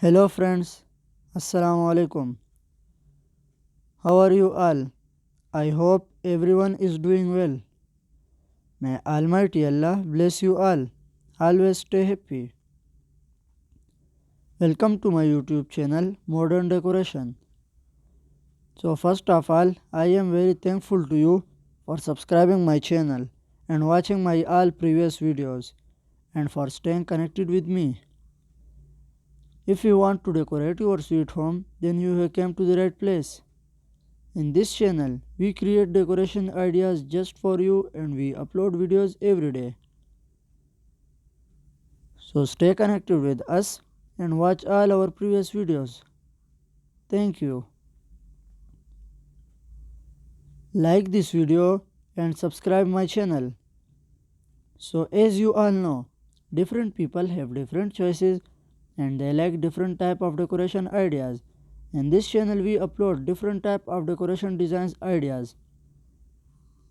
Hello friends, Assalamu alaikum. How are you all? I hope everyone is doing well. May Almighty Allah bless you all. Always stay happy. Welcome to my YouTube channel Modern Decoration. So first of all, I am very thankful to you for subscribing my channel and watching my all previous videos and for staying connected with me. If you want to decorate your sweet home, then you have come to the right place. In this channel, we create decoration ideas just for you and we upload videos every day. So stay connected with us and watch all our previous videos. Thank you. Like this video and subscribe my channel. So as you all know, different people have different choices and they like different type of decoration ideas. In this channel we upload different type of decoration designs ideas.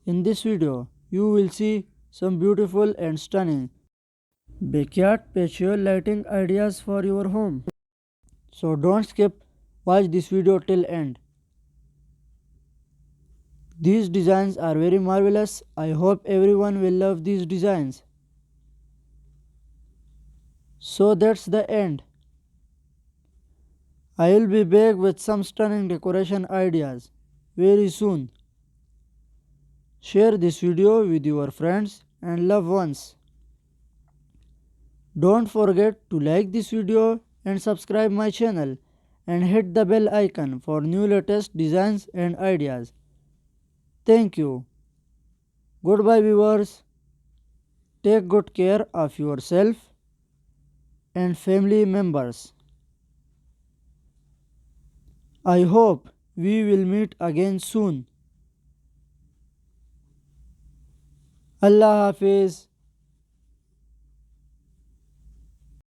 In this video, you will see some beautiful and stunning backyard patio lighting ideas for your home. So don't skip, watch this video till end. These designs are very marvelous. I hope everyone will love these designs. So that's the end. I will be back with some stunning decoration ideas very soon. Share this video with your friends and loved ones. Don't forget to like this video and subscribe my channel and hit the bell icon for new latest designs and ideas. Thank you. Goodbye viewers. Take good care of yourself and family members. I hope we will meet again soon. Allah Hafiz.